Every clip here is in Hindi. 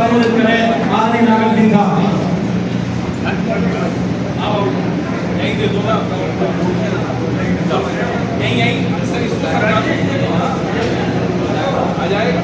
स्वागत करें आदि नागल जी का। यहीं दे दो ना, यहीं यहीं सर, इसको आ जाएगा।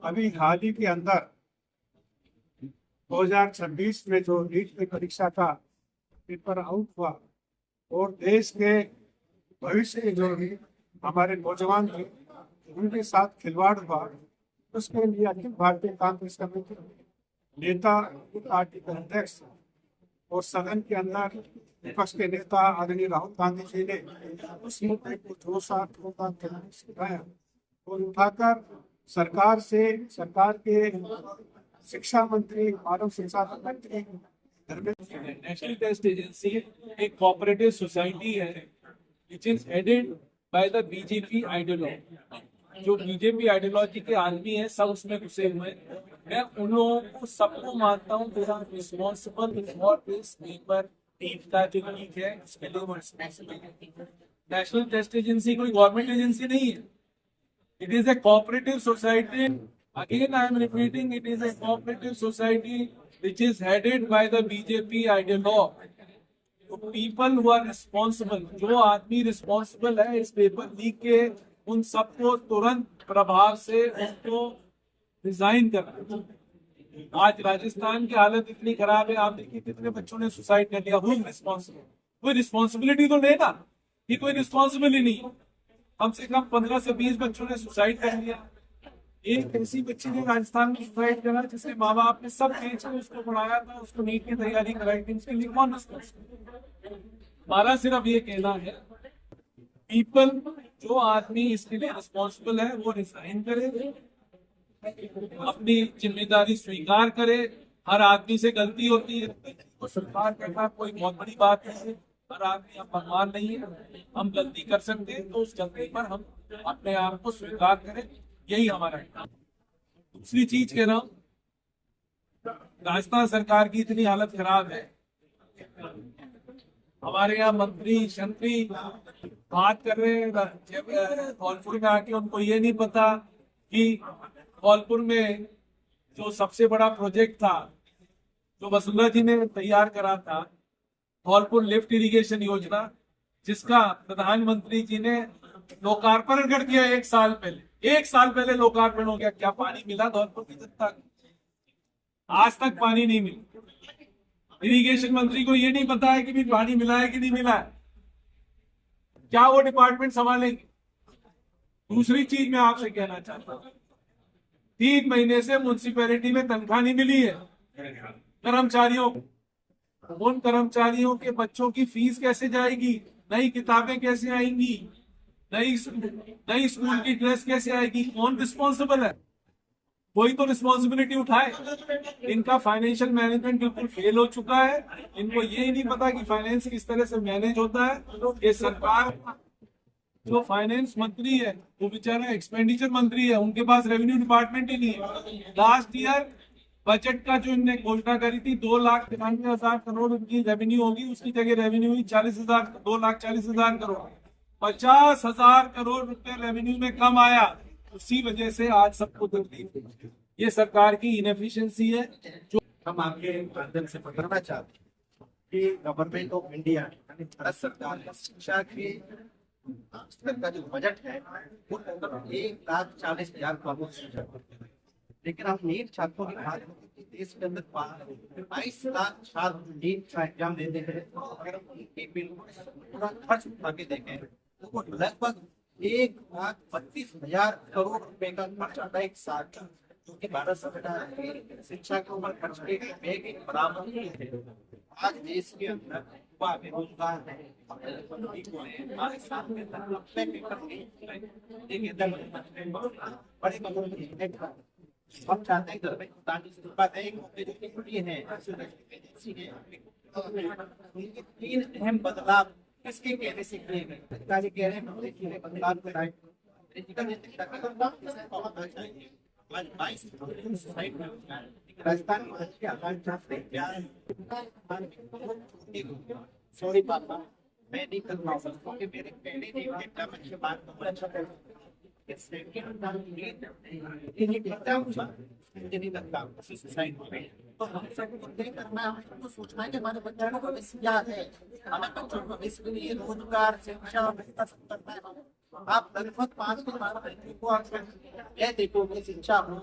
अभी हाल ही के अंदर 2026 में जो नीट की परीक्षा का पेपर आउट हुआ और देश के भविष्य के जो हमारे नौजवान थे उनके साथ खिलवाड़ हुआ, उसके लिए अखिल भारतीय कांग्रेस कमेटी नेता, पार्टी के अध्यक्ष और सदन के अंदर विपक्ष के नेता आदरणीय राहुल गांधी जी ने उस मुद्दे को जोशा उठाया और उठाकर सरकार से, सरकार के शिक्षा मंत्री, मानव संसाधन मंत्री, नेशनल टेस्ट एजेंसी एक कोऑपरेटिव सोसाइटी है which is headed by the BJP ideology. जो बीजेपी आइडियोलॉजी के आदमी हैं सब उसमें घुसे हुए हैं। मैं उन लोगों को सबको मानता हूँ जो responsible for this paper NEET का जो लीक है उसके लिए वो रिस्पॉन्सिबल है। नेशनल टेस्ट एजेंसी कोई गवर्नमेंट एजेंसी नहीं है। It is a cooperative society. Again, I am repeating, it is a cooperative society which is headed by the BJP ideologue. So people who are responsible, जो आदमी responsible है इस पेपर लीक के, उन सबको तुरंत प्रभाव से उनको रिजाइन करना। आज राजस्थान की हालत इतनी खराब है, आप देखिए कितने बच्चों ने सुसाइड कर लिया। Who is responsible? कोई रिस्पॉन्सिबिलिटी तो लेना, कि कोई रिस्पॉन्सिबिलिटी नहीं है। कम से कम 15 से 20 बच्चों ने सुसाइड कर लिया। एक ऐसी बच्ची ने राजस्थान में सुसाइड करा जिसके माँ बाप ने सब बेच के उसको पढ़ाया था, उसको नीट की तैयारी कराई थी, उसके लिए कौन रिस्पॉन्सिबल? हमारा सिर्फ ये कहना है, पीपल जो आदमी इसके लिए रिस्पॉन्सिबल है वो रिजाइन करे, अपनी जिम्मेदारी स्वीकार करे। हर आदमी से गलती होती है, वो स्वीकार करना कोई बहुत बड़ी बात है। हर आदमी हम भगवान नहीं है, हम गलती कर सकते हैं तो उस गलती पर हम अपने आप को स्वीकार करें, यही हमारा है। दूसरी चीज कह रहा हूँ, राजस्थान सरकार की इतनी हालत खराब है, हमारे यहाँ मंत्री शंत्री बात कर रहे हैं धौलपुर में आके, उनको ये नहीं पता कि धौलपुर में जो सबसे बड़ा प्रोजेक्ट था जो वसुंधरा जी ने तैयार करा था, धौलपुर लिफ्ट इरिगेशन योजना, जिसका प्रधानमंत्री जी ने लोकार्पण कर दिया 1 साल पहले लोकार्पण हो गया। क्या पानी मिला धौलपुर की जनता को? आज तक पानी नहीं मिला। इरिगेशन मंत्री को ये नहीं पता है कि भी पानी मिला है कि नहीं मिला है। क्या वो डिपार्टमेंट संभालेंगे? दूसरी चीज मैं आपसे कहना चाहता हूँ, 3 महीने से म्युनिसिपैलिटी में तनख्वाह नहीं मिली है कर्मचारियों को। उन कर्मचारियों के बच्चों की फीस कैसे जाएगी? नई किताबें कैसे आएंगी? नई स्कूल की ड्रेस कैसे आएगी? कौन रिस्पॉन्सिबल है? कोई तो रिस्पॉन्सिबिलिटी उठाए। इनका फाइनेंशियल मैनेजमेंट बिल्कुल फेल हो चुका है। इनको ये ही नहीं पता कि फाइनेंस किस तरह से मैनेज होता है। ये सरकार जो फाइनेंस मंत्री है वो बेचारा एक्सपेंडिचर मंत्री है, उनके पास रेवेन्यू डिपार्टमेंट ही नहीं है। लास्ट ईयर बजट का जो इनने घोषणा करी थी 2,93,000 करोड़ उनकी रेवेन्यू होगी, उसकी जगह रेवेन्यू हुई 2,40,000 करोड़। 50,000 करोड़ रुपए रेवेन्यू में कम आया। उसी वजह से आज सबको तकलीफ। ये सरकार की इनएफिशिएंसी है। जो हम आपके माध्यम से बताना चाहते हैं कि गवर्नमेंट ऑफ इंडिया यानी भारत सरकार ने शिक्षा की हॉस्टल का जो बजट है वो लगभग 1,40,000 करोड़ से ज्यादा है। लेकिन आप नीट छात्रों की बात करें कि देश के अंदर 22 लाख छात्र नीट का एग्जाम देते हैं। अगर हम उनके बिल्कुल पूरा खर्च उठा के देखें तो वो लगभग 1,32,000 करोड़ रुपए का खर्च आता है एक साल का, जो कि भारत सरकार की शिक्षा के ऊपर खर्च के एक बराबर ही है। आज देश के अंदर युवा बेरोजगार है, हमारे साथ में अपने पेपर देखिए बड़े कदम हम चाहते हैं घर में बात है एक मौके जो कि है एजेंसी है उनके 3 अहम बदलाव किसके कहने से किए गए। अधिकारी कह रहे हैं हमने किए बदलाव कराए आज 22 सोसाइटी में राजस्थान की बच्ची आवाज चाहते सॉरी पापा मैं नहीं कर पाऊंगा क्योंकि मेरे पहले नहीं बेटा बच्चे बात बहुत अच्छा कर तो हम सबको तय करना है, हम सबको सोचना है कि हमारे बच्चों को भविष्य क्या है, हमें बच्चों को भविष्य के लिए रोजगार शिक्षा बेहतर करना है। आप लगभग 5 के बाद को आप देखोगे शिक्षा हो,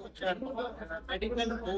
मेडिकल हो,